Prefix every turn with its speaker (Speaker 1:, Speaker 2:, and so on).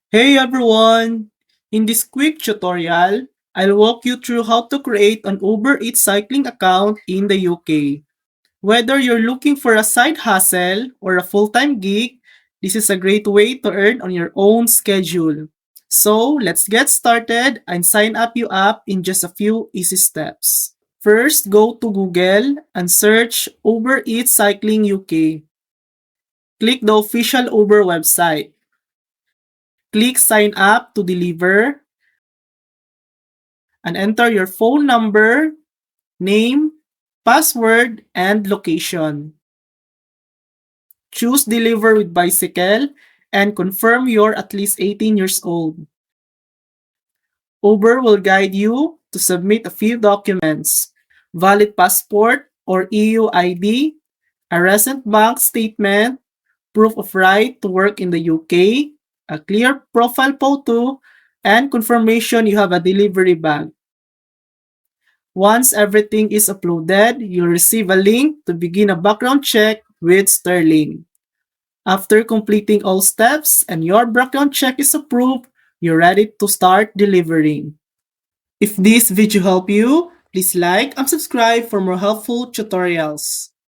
Speaker 1: Hey everyone! In this quick tutorial, I'll walk you through how to create an Uber Eats cycling account in the UK. Whether you're looking for a side hustle or a full-time gig, this is a great way to earn on your own schedule. So, let's get started and sign up you up in just a few easy steps. First, go to Google and search Uber Eats Cycling UK. Click the official Uber website. Click sign up to deliver and enter your phone number, name, password, and location. Choose deliver with bicycle and confirm you're at least 18 years old. Uber will guide you to submit a few documents, valid passport or EU ID, a recent bank statement, proof of right to work in the UK, a clear profile photo, and confirmation you have a delivery bag. Once everything is uploaded, you'll receive a link to begin a background check with Sterling. After completing all steps and your background check is approved, you're ready to start delivering. If this video helped you, please like and subscribe for more helpful tutorials.